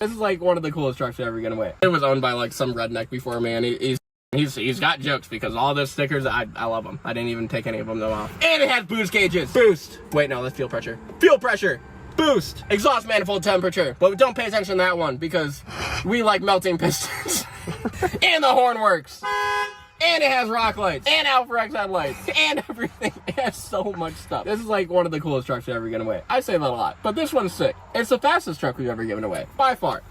This is like one of the coolest trucks we've ever given away. It was owned by like some redneck before, man. He's got jokes because all those stickers, I love them. I didn't even take any of them off. And it has boost gauges. Boost. Wait, no, that's fuel pressure. Fuel pressure. Boost. Exhaust manifold temperature. But don't pay attention to that one because we like melting pistons. And the horn works. And it has rock lights, and AlphaRex headlights, and everything. It has so much stuff. This is like one of the coolest trucks we've ever given away. I say that a lot, but this one's sick. It's the fastest truck we've ever given away, by far.